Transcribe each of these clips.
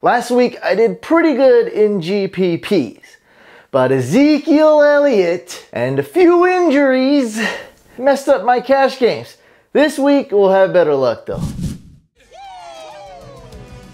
Last week I did pretty good in GPPs, but Ezekiel Elliott and a few injuries messed up my cash games. This week we'll have better luck though.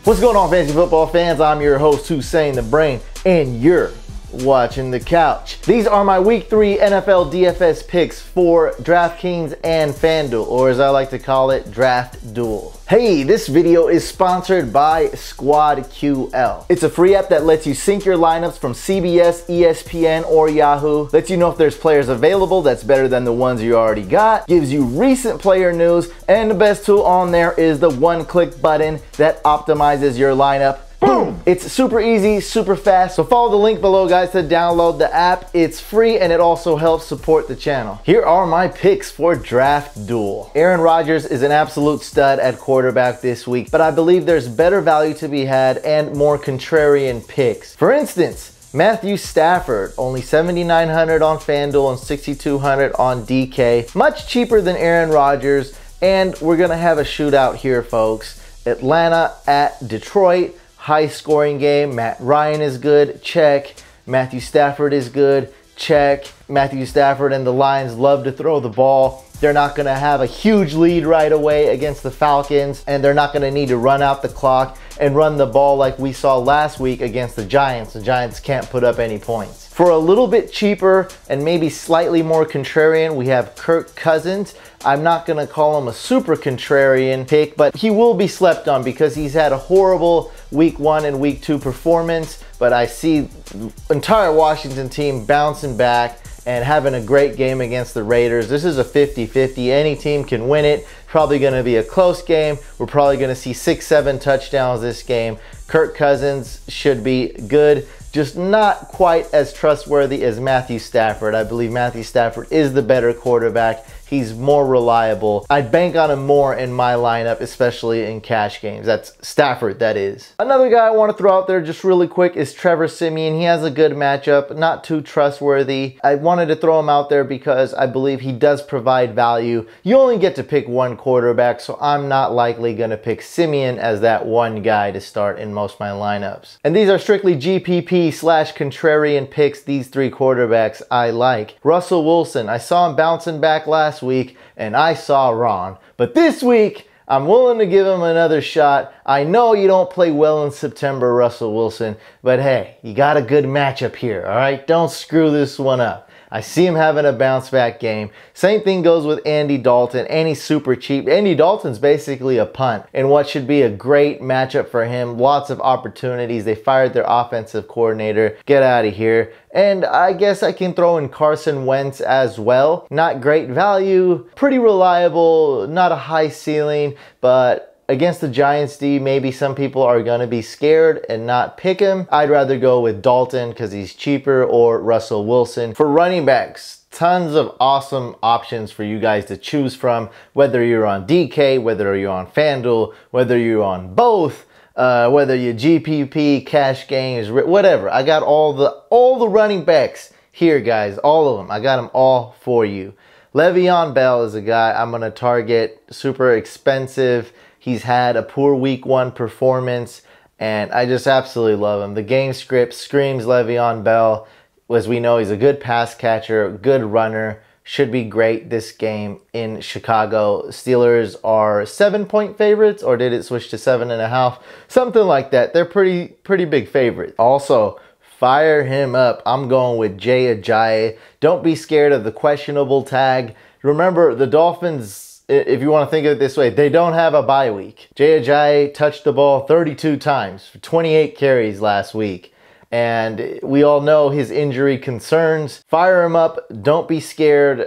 What's going on, fantasy football fans? I'm your host, Hussein the Brain, and you're watching The Couch. These are my week 3 NFL DFS picks for DraftKings and FanDuel, or as I like to call it, Draft Duel. Hey, this video is sponsored by SquadQL. It's a free app that lets you sync your lineups from CBS, ESPN, or Yahoo. Lets you know if there's players available that's better than the ones you already got. Gives you recent player news, and the best tool on there is the one-click button that optimizes your lineup. Boom! It's super easy, super fast. So follow the link below, guys, to download the app. It's free and it also helps support the channel. Here are my picks for Draft Duel. Aaron Rodgers is an absolute stud at quarterback this week, but I believe there's better value to be had and more contrarian picks. For instance, Matthew Stafford, only $7,900 on FanDuel and $6,200 on DK. Much cheaper than Aaron Rodgers, and we're gonna have a shootout here, folks. Atlanta at Detroit. High scoring game. Matt Ryan is good, check. Matthew Stafford is good, check. Matthew Stafford and the Lions love to throw the ball. They're not going to have a huge lead right away against the Falcons, and they're not going to need to run out the clock and run the ball like we saw last week against the Giants. The Giants can't put up any points. For a little bit cheaper and maybe slightly more contrarian, we have Kirk Cousins. I'm not going to call him a super contrarian pick, but he will be slept on because he's had a horrible week 1 and week 2 performance. But I see the entire Washington team bouncing back and having a great game against the Raiders. This is a 50-50. Any team can win it. Probably going to be a close game. We're probably going to see 6-7 touchdowns this game. Kirk Cousins should be good, just not quite as trustworthy as Matthew Stafford. I believe Matthew Stafford is the better quarterback. He's more reliable. I'd bank on him more in my lineup, especially in cash games. That's Stafford, that is. Another guy I want to throw out there just really quick is Trevor Siemian. He has a good matchup, not too trustworthy. I wanted to throw him out there because I believe he does provide value. You only get to pick one quarterback, so I'm not likely going to pick Siemian as that one guy to start in most of my lineups. And these are strictly GPP/contrarian picks, these 3 quarterbacks I like. Russell Wilson, I saw him bouncing back last week and I saw wrong, but this week I'm willing to give him another shot. I know you don't play well in September, Russell Wilson, but hey, you got a good matchup here, all right? Don't screw this one up. I see him having a bounce back game. Same thing goes with Andy Dalton, and he's super cheap. Andy Dalton's basically a punt in what should be a great matchup for him. Lots of opportunities. They fired their offensive coordinator. Get out of here. And I guess I can throw in Carson Wentz as well. Not great value, pretty reliable, not a high ceiling, but against the Giants D, maybe some people are going to be scared and not pick him. I'd rather go with Dalton because he's cheaper, or Russell Wilson. For running backs, tons of awesome options for you guys to choose from, whether you're on DK, whether you're on FanDuel, whether you're on both, whether you're GPP, cash games, whatever. I got all the running backs here, guys, all of them. I got them all for you. Le'Veon Bell is a guy I'm going to target, super expensive. He's had a poor week 1 performance, and I just absolutely love him. The game script screams Le'Veon Bell. As we know, he's a good pass catcher, good runner. Should be great this game in Chicago. Steelers are 7-point favorites, or did it switch to 7.5? Something like that. They're pretty big favorites. Also, fire him up. I'm going with Jay Ajayi. Don't be scared of the questionable tag. Remember, the Dolphins, if you want to think of it this way, they don't have a bye week. Jay Ajayi touched the ball 32 times for 28 carries last week. And we all know his injury concerns. Fire him up. Don't be scared.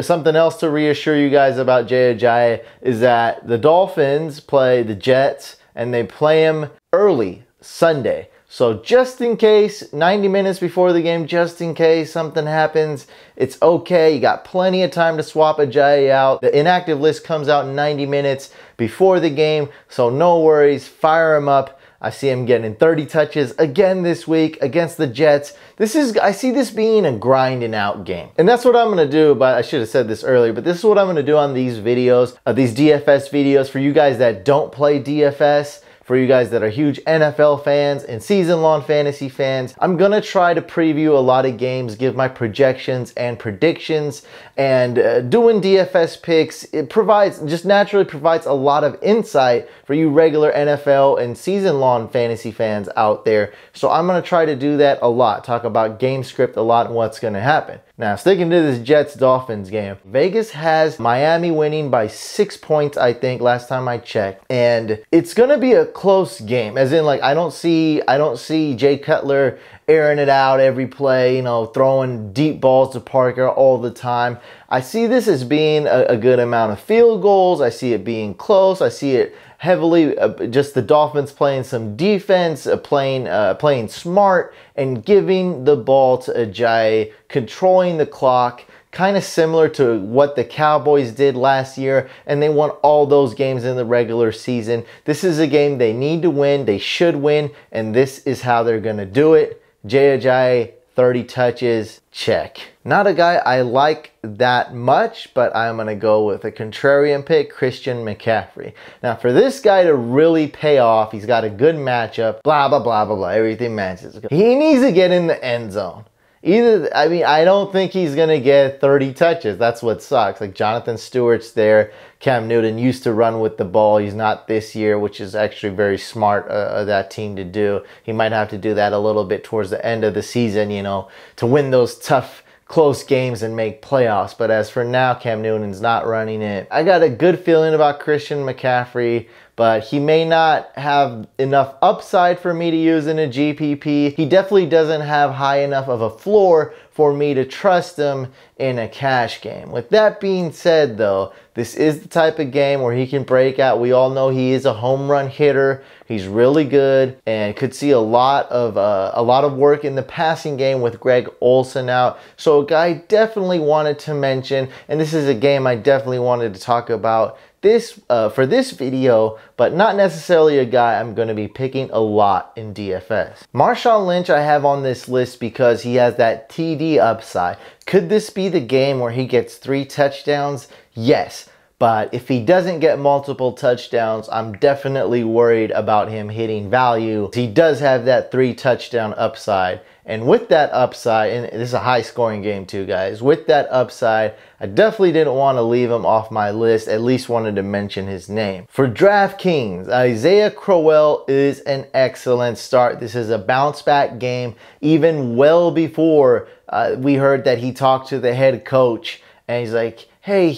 Something else to reassure you guys about Jay Ajayi is that the Dolphins play the Jets, and they play him early Sunday. So just in case, 90 minutes before the game, just in case something happens, it's okay. You got plenty of time to swap Ajayi out. The inactive list comes out in 90 minutes before the game, so no worries. Fire him up. I see him getting 30 touches again this week against the Jets. I see this being a grinding out game. And that's what I'm going to do, but I should have said this earlier, but this is what I'm going to do on these videos, these DFS videos for you guys that don't play DFS. for you guys that are huge NFL fans and season-long fantasy fans. I'm gonna try to preview a lot of games, give my projections and predictions, and doing DFS picks, it just naturally provides a lot of insight for you regular NFL and season-long fantasy fans out there. So I'm gonna try to do that a lot, talk about game script a lot and what's gonna happen. Now, sticking to this Jets-Dolphins game, Vegas has Miami winning by 6 points, I think, last time I checked. And it's gonna be a close game, as in, like, I don't see Jay Cutler airing it out every play, you know, throwing deep balls to Parker all the time. I see this as being a good amount of field goals. I see it being close. I see it heavily just the Dolphins playing some defense, playing smart, and giving the ball to Ajayi, controlling the clock, kind of similar to what the Cowboys did last year, and they won all those games in the regular season. This is a game they need to win, they should win, and this is how they're going to do it. Jay Ajayi, 30 touches, check. Not a guy I like that much, but I'm going to go with a contrarian pick, Christian McCaffrey. Now, for this guy to really pay off, he's got a good matchup, blah, blah, blah, blah, blah, everything matches. He needs to get in the end zone. I don't think he's going to get 30 touches. That's what sucks. Like, Jonathan Stewart's there. Cam Newton used to run with the ball. He's not this year, which is actually very smart of that team to do. He might have to do that a little bit towards the end of the season, you know, to win those tough, close games and make playoffs. But as for now, Cam Newton's not running it. I got a good feeling about Christian McCaffrey, but he may not have enough upside for me to use in a GPP. He definitely doesn't have high enough of a floor for me to trust him in a cash game. With that being said, though, this is the type of game where he can break out. We all know he is a home run hitter. He's really good and could see a lot of work in the passing game with Greg Olsen out. So a guy I definitely wanted to mention, and this is a game I definitely wanted to talk about for this video, but not necessarily a guy I'm going to be picking a lot in DFS. Marshawn Lynch I have on this list because he has that TD upside. Could this be the game where he gets 3 touchdowns? Yes. But if he doesn't get multiple touchdowns, I'm definitely worried about him hitting value. He does have that 3 touchdown upside. And with that upside, and this is a high scoring game too, guys. With that upside, I definitely didn't want to leave him off my list. At least wanted to mention his name. For DraftKings, Isaiah Crowell is an excellent start. This is a bounce back game. Even well before we heard that he talked to the head coach. And he's like, hey,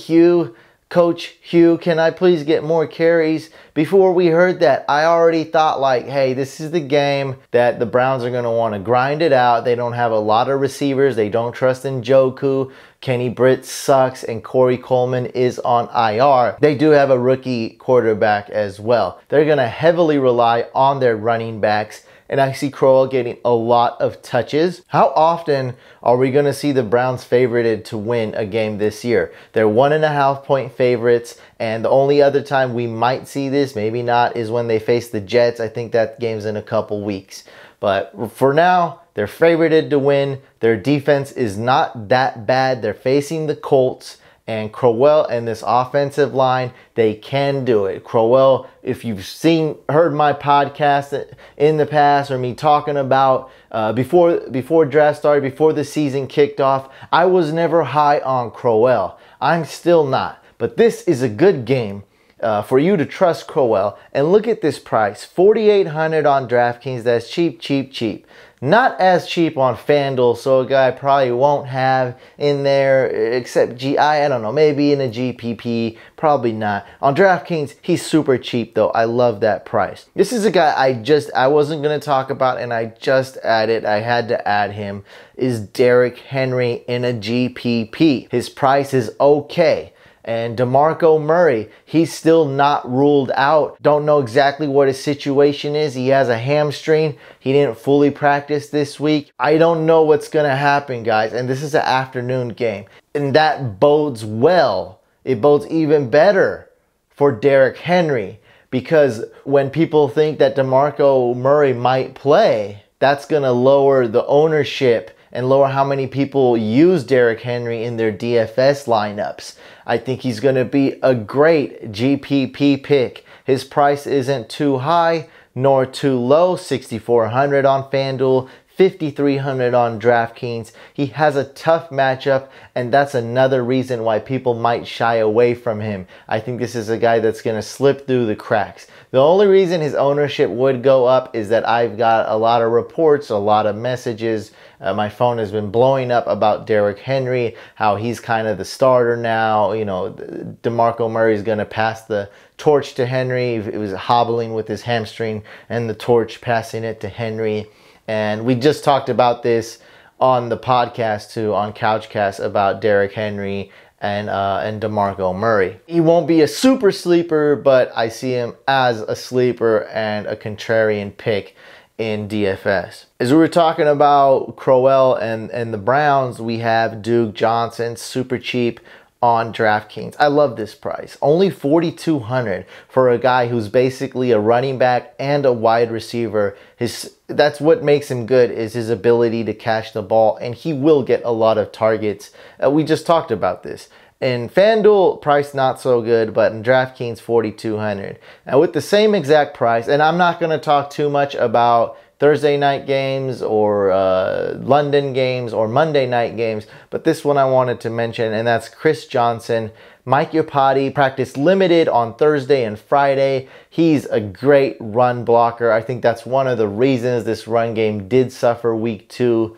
Coach Hugh, can I please get more carries? Before we heard that, I already thought like, hey, this is the game that the Browns are going to want to grind it out. They don't have a lot of receivers. They don't trust Njoku. Kenny Britt sucks, and Corey Coleman is on IR. They do have a rookie quarterback as well. They're going to heavily rely on their running backs, and I see Crowell getting a lot of touches. How often are we going to see the Browns favorited to win a game this year? They're 1.5 point favorites, and the only other time we might see this, maybe not, is when they face the Jets. I think that game's in a couple weeks. But for now, they're favorited to win. Their defense is not that bad. They're facing the Colts. And Crowell and this offensive line, they can do it. Crowell, if you've heard my podcast in the past, or me talking about before draft started, before the season kicked off, I was never high on Crowell. I'm still not. But this is a good game for you to trust Crowell. And look at this price, $4,800 on DraftKings. That's cheap, cheap, cheap. Not as cheap on FanDuel, so a guy probably won't have in there except I don't know, maybe in a GPP, probably not. On DraftKings, he's super cheap though. I love that price. This is a guy I wasn't going to talk about, and I just added, I had to add him, is Derrick Henry in a GPP. His price is okay. And DeMarco Murray, he's still not ruled out. Don't know exactly what his situation is. He has a hamstring. He didn't fully practice this week. I don't know what's going to happen, guys. And this is an afternoon game. And that bodes well. It bodes even better for Derrick Henry. Because when people think that DeMarco Murray might play, that's going to lower the ownership and lower how many people use Derrick Henry in their DFS lineups. I think he's going to be a great GPP pick. His price isn't too high nor too low, 6,400 on FanDuel, 5,300 on DraftKings. He has a tough matchup, and that's another reason why people might shy away from him. I think this is a guy that's going to slip through the cracks. The only reason his ownership would go up is that I've got a lot of reports, a lot of messages. My phone has been blowing up about Derrick Henry, how he's kind of the starter now. You know, DeMarco Murray is going to pass the torch to Henry. It was hobbling with his hamstring, and the torch passing it to Henry. And we just talked about this on the podcast too, on Couchcast, about Derrick Henry and DeMarco Murray. He won't be a super sleeper, but I see him as a sleeper and a contrarian pick in DFS. As we were talking about Crowell and the Browns, we have Duke Johnson, super cheap on DraftKings. I love this price. Only $4,200 for a guy who's basically a running back and a wide receiver. That's what makes him good, is his ability to catch the ball, and he will get a lot of targets. We just talked about this. In FanDuel, price not so good, but in DraftKings, $4,200. Now with the same exact price, and I'm not going to talk too much about Thursday night games or London games or Monday night games, but this one I wanted to mention, and that's Chris Johnson. Mike Iupati practiced limited on Thursday and Friday. He's a great run blocker. I think that's one of the reasons this run game did suffer week 2.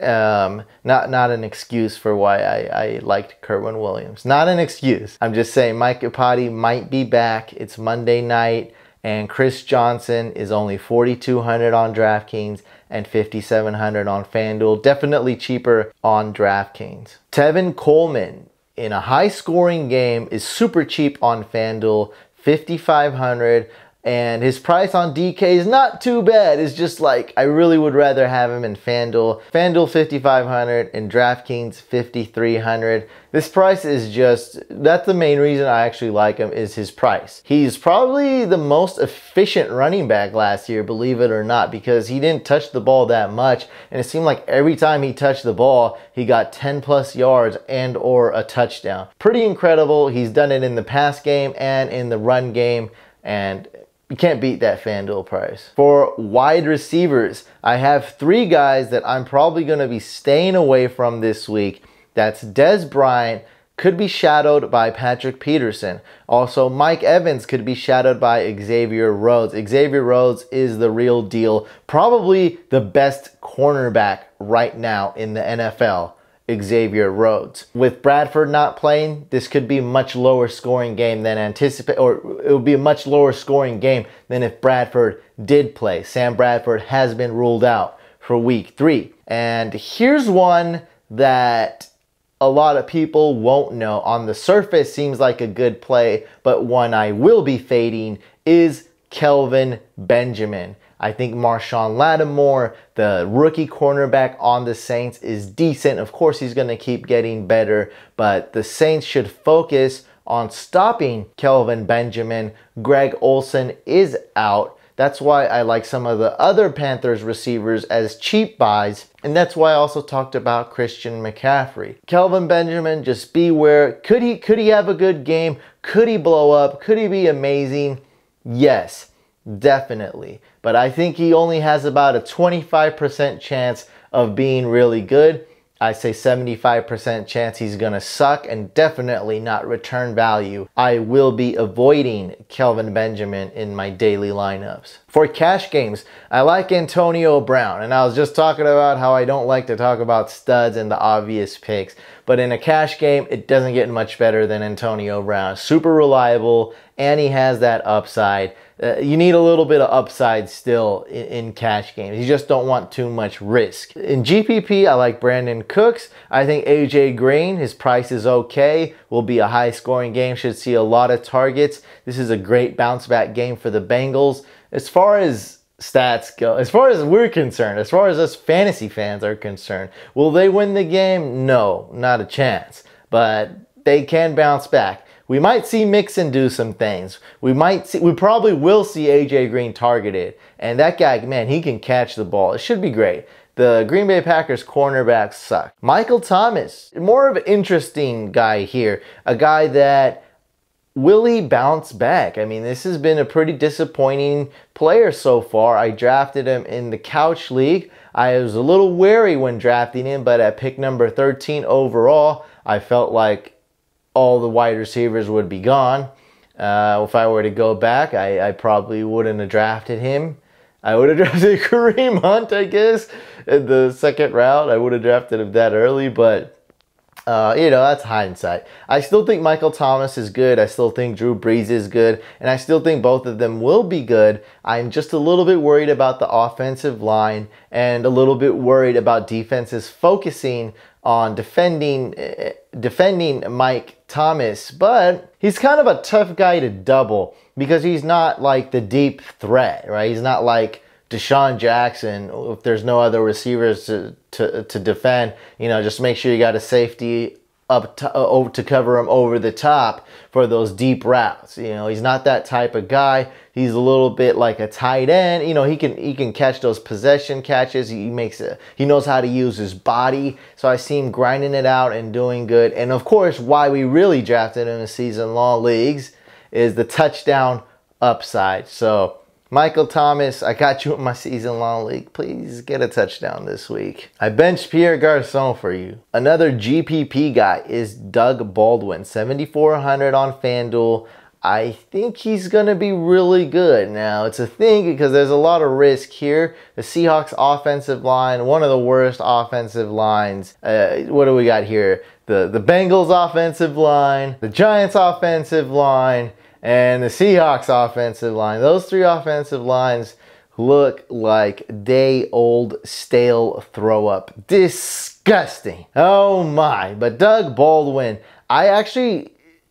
Not an excuse for why I liked Kerwin Williams. Not an excuse. I'm just saying Mike Iupati might be back. It's Monday night. And Chris Johnson is only $4,200 on DraftKings and $5,700 on FanDuel. Definitely cheaper on DraftKings. Tevin Coleman in a high-scoring game is super cheap on FanDuel, $5,500. And his price on DK is not too bad. It's just like, I really would rather have him in FanDuel. FanDuel $5,500 and DraftKings $5,300. This price is just, that's the main reason I actually like him, is his price. He's probably the most efficient running back last year, believe it or not, because he didn't touch the ball that much. And it seemed like every time he touched the ball, he got 10 plus yards and or a touchdown. Pretty incredible. He's done it in the pass game and in the run game, and you can't beat that FanDuel price. For wide receivers, I have 3 guys that I'm probably going to be staying away from this week. That's Dez Bryant, could be shadowed by Patrick Peterson. Also, Mike Evans could be shadowed by Xavier Rhodes. Xavier Rhodes is the real deal. Probably the best cornerback right now in the NFL. Xavier Rhodes. With Bradford not playing, this could be a much lower scoring game than anticipated, or it would be a much lower scoring game than if Bradford did play. Sam Bradford has been ruled out for week 3. And here's one that a lot of people won't know. On the surface seems like a good play, but one I will be fading is Kelvin Benjamin. I think Marshawn Lattimore, the rookie cornerback on the Saints, is decent. Of course, he's going to keep getting better, but the Saints should focus on stopping Kelvin Benjamin. Greg Olsen is out. That's why I like some of the other Panthers receivers as cheap buys, and that's why I also talked about Christian McCaffrey. Kelvin Benjamin, just beware. Could he have a good game? Could he blow up? Could he be amazing? Yes. Definitely. But I think he only has about a 25% chance of being really good. I say 75% chance he's going to suck and definitely not return value. I will be avoiding Kelvin Benjamin in my daily lineups. For cash games, I like Antonio Brown. And I was just talking about how I don't like to talk about studs and the obvious picks. But in a cash game, it doesn't get much better than Antonio Brown. Super reliable, and he has that upside. You need a little bit of upside still in cash games. You just don't want too much risk. In GPP, I like Brandon Cooks. I think AJ Green, his price is okay. Will be a high scoring game. Should see a lot of targets. This is a great bounce back game for the Bengals. As far as stats go, as far as we're concerned, as far as us fantasy fans are concerned, will they win the game? No, not a chance. But they can bounce back. We might see Mixon do some things. We probably will see AJ Green targeted. And that guy, man, he can catch the ball. It should be great. The Green Bay Packers cornerbacks suck. Michael Thomas, more of an interesting guy here. A guy that will he bounce back? I mean, this has been a pretty disappointing player so far. I drafted him in the Couch League. I was a little wary when drafting him, but at pick number 13 overall, I felt like all the wide receivers would be gone. If I were to go back, I probably wouldn't have drafted him. I would have drafted Kareem Hunt, I guess, in the second round. I would have drafted him that early, but you know, that's hindsight. I still think Michael Thomas is good. I still think Drew Brees is good. And I still think both of them will be good. I'm just a little bit worried about the offensive line and a little bit worried about defenses focusing on defending Mike Thomas. But he's kind of a tough guy to double because he's not like the deep threat, right? He's not like Deshaun Jackson. If there's no other receivers to defend, you know, just make sure you got a safety up to cover him over the top for those deep routes. You know, he's not that type of guy. He's a little bit like a tight end. You know, he can catch those possession catches. He knows how to use his body. So I see him grinding it out and doing good. And of course, why we really drafted him in season-long leagues is the touchdown upside. So Michael Thomas, I got you in my season-long league. Please get a touchdown this week. I benched Pierre Garçon for you. Another GPP guy is Doug Baldwin, 7,400 on FanDuel. I think he's going to be really good. Now, it's a thing because there's a lot of risk here. The Seahawks offensive line, one of the worst offensive lines. What do we got here? The Bengals offensive line, the Giants offensive line, and the Seahawks offensive line. Those three offensive lines look like day-old stale throw-up. Disgusting. Oh my. But Doug Baldwin, I actually,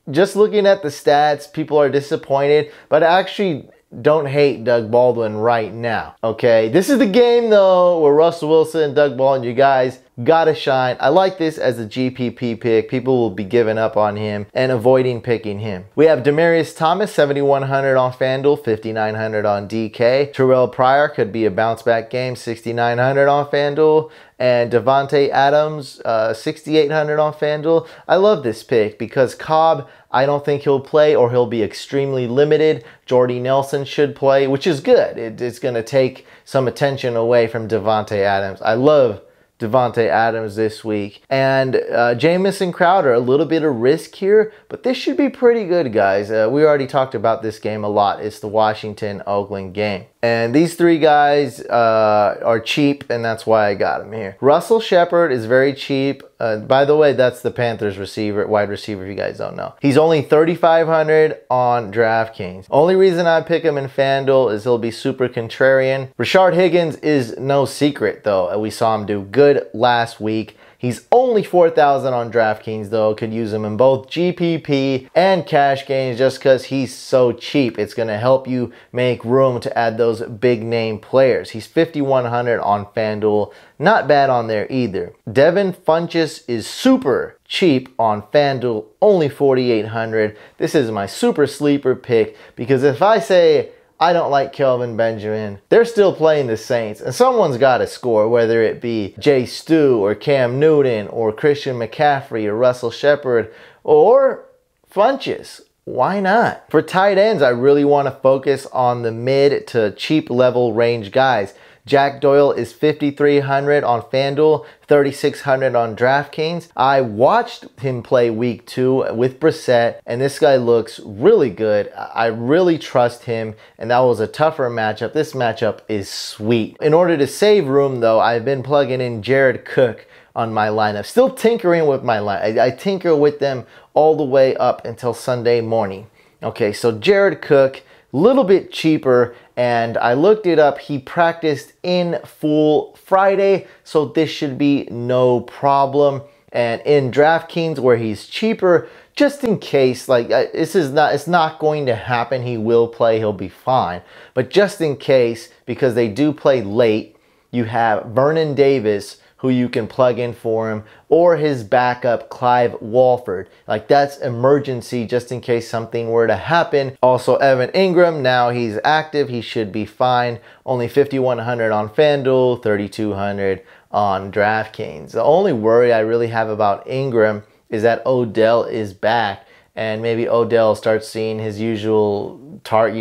just looking at the stats, people are disappointed, but I actually don't hate Doug Baldwin right now. Okay, this is the game though where Russell Wilson and Doug Baldwin, you guys gotta shine. I like this as a GPP pick. People will be giving up on him and avoiding picking him. We have Demaryius Thomas, 7,100 on FanDuel, 5,900 on DK. Terrell Pryor could be a bounce back game, 6,900 on FanDuel. And Devontae Adams, 6,800 on FanDuel. I love this pick because Cobb, I don't think he'll play or he'll be extremely limited. Jordy Nelson should play, which is good. It's going to take some attention away from Devontae Adams. I love Devontae Adams this week. And Jamison Crowder, a little bit of risk here, but this should be pretty good, guys. We already talked about this game a lot. It's the Washington-Oakland game. And these three guys are cheap, and that's why I got them here. Russell Shepard is very cheap. By the way, that's the Panthers wide receiver, if you guys don't know. He's only 3,500 on DraftKings. Only reason I pick him in FanDuel is he'll be super contrarian. Rashard Higgins is no secret, though. We saw him do good last week. He's only 4,000 on DraftKings, though. Could use him in both GPP and cash games just because he's so cheap. It's going to help you make room to add those big name players. He's 5,100 on FanDuel. Not bad on there either. Devin Funchess is super cheap on FanDuel, only 4,800. This is my super sleeper pick because if I say I don't like Kelvin Benjamin, they're still playing the Saints, and someone's got to score, whether it be Jay Stu or Cam Newton or Christian McCaffrey or Russell Shepard or Funchess. Why not? For tight ends, I really want to focus on the mid to cheap level range guys. Jack Doyle is 5,300 on FanDuel, 3,600 on DraftKings. I watched him play week 2 with Brissett, and this guy looks really good. I really trust him, and that was a tougher matchup. This matchup is sweet. In order to save room, though, I've been plugging in Jared Cook on my lineup. Still tinkering with my lineup. I tinker with them all the way up until Sunday morning. Okay, so Jared Cook, a little bit cheaper, and I looked it up. He practiced in full Friday, so this should be no problem. And in DraftKings, where he's cheaper, just in case, like it's not going to happen. He will play, he'll be fine. But just in case, because they do play late, you have Vernon Davis, who you can plug in for him, or his backup, Clive Walford. Like, that's emergency just in case something were to happen. Also, Evan Ingram, now he's active. He should be fine. Only 5,100 on FanDuel, 3,200 on DraftKings. The only worry I really have about Ingram is that Odell is back. and maybe Odell starts seeing his usual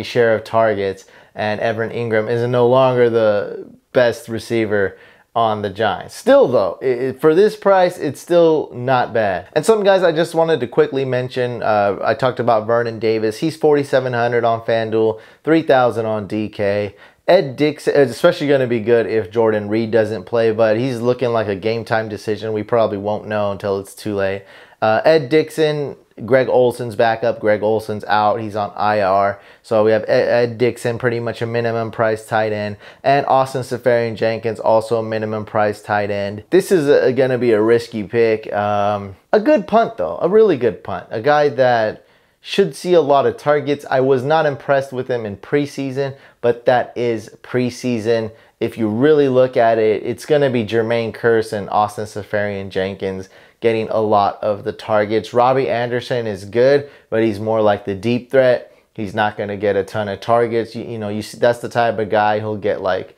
share of targets, and Evan Ingram is no longer the best receiver on the Giants. Still though, for this price, it's still not bad. And some guys I just wanted to quickly mention, I talked about Vernon Davis. He's 4,700 on FanDuel, 3,000 on DK. Ed Dixon is especially going to be good if Jordan Reed doesn't play, but he's looking like a game time decision. We probably won't know until it's too late. Ed Dixon, Greg Olson's back up. Greg Olson's out. He's on IR. So we have Ed Dixon, pretty much a minimum price tight end. And Austin Seferian-Jenkins, also a minimum price tight end. This is going to be a risky pick. A good punt, though. A really good punt. A guy that should see a lot of targets. I was not impressed with him in preseason, but that is preseason. If you really look at it, it's going to be Jermaine Kearse and Austin Seferian-Jenkins getting a lot of the targets. Robbie Anderson is good, but he's more like the deep threat. He's not going to get a ton of targets. You know, that's the type of guy who'll get like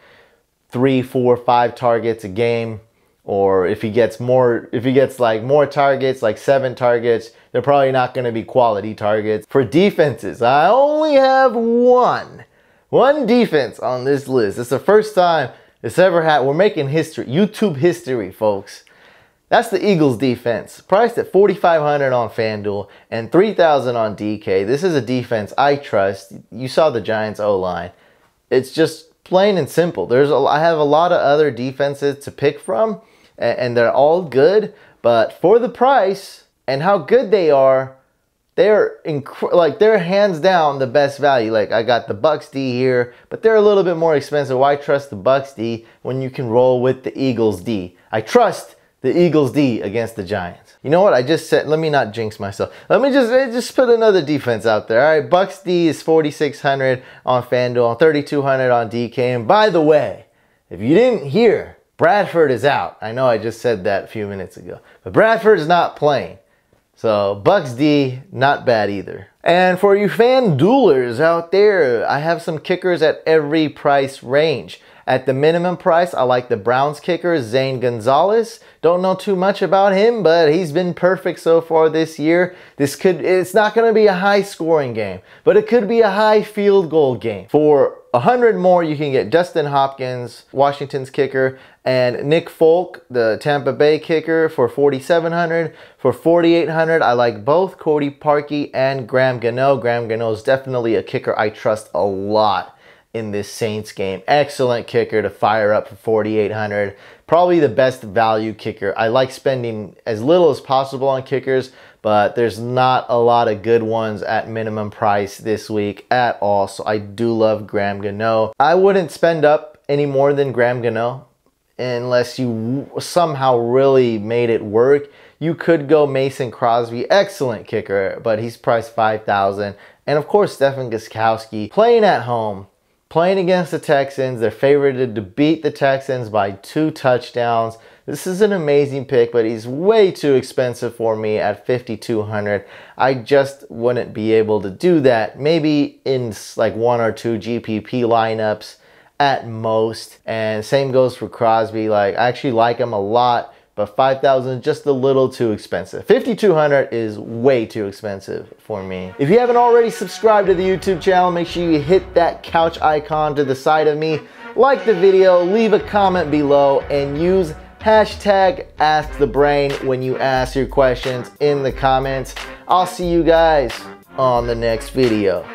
3, 4, 5 targets a game. Or if he gets more targets, like 7 targets, they're probably not going to be quality targets. For defenses, I only have one defense on this list. It's the first time it's ever happened. We're making history, YouTube history, folks. That's the Eagles defense, priced at 4,500 on FanDuel and 3,000 on DK. This is a defense I trust. You saw the Giants O-line. It's just plain and simple. I have a lot of other defenses to pick from, and they're all good. But for the price and how good they are, they're hands down the best value. Like, I got the Bucs D here, but they're a little bit more expensive. Why trust the Bucs D when you can roll with the Eagles D? I trust the Eagles D against the Giants. You know what I just said? Let me not jinx myself. Let me just put another defense out there. All right, Bucs D is 4,600 on FanDuel, 3,200 on DK. And by the way, if you didn't hear, Bradford is out. I know I just said that a few minutes ago, but Bradford is not playing. So Bucs D, not bad either. And for you FanDuelers out there, I have some kickers at every price range. At the minimum price, I like the Browns kicker, Zane Gonzalez. Don't know too much about him, but he's been perfect so far this year. It's not going to be a high scoring game, but it could be a high field goal game. For 100 more, you can get Justin Hopkins, Washington's kicker, and Nick Folk, the Tampa Bay kicker, for 4,700. For 4,800, I like both Cody Parkey and Graham Gano. Graham Gano is definitely a kicker I trust a lot in this Saints game. Excellent kicker to fire up for 4,800. Probably the best value kicker. I like spending as little as possible on kickers, but there's not a lot of good ones at minimum price this week at all. So I do love Graham Gano. I wouldn't spend up any more than Graham Gano unless you somehow really made it work. You could go Mason Crosby, excellent kicker, but he's priced 5,000. And of course, Stephen Gostkowski, playing at home, playing against the Texans. They're favored to beat the Texans by 2 touchdowns. This is an amazing pick, but he's way too expensive for me at 5,200. I just wouldn't be able to do that. Maybe in like 1 or 2 GPP lineups at most. And same goes for Crosby. Like, I actually like him a lot, but 5,000 is just a little too expensive. 5,200 is way too expensive for me. If you haven't already subscribed to the YouTube channel, make sure you hit that couch icon to the side of me, like the video, leave a comment below, and use hashtag AskTheBrain when you ask your questions in the comments. I'll see you guys on the next video.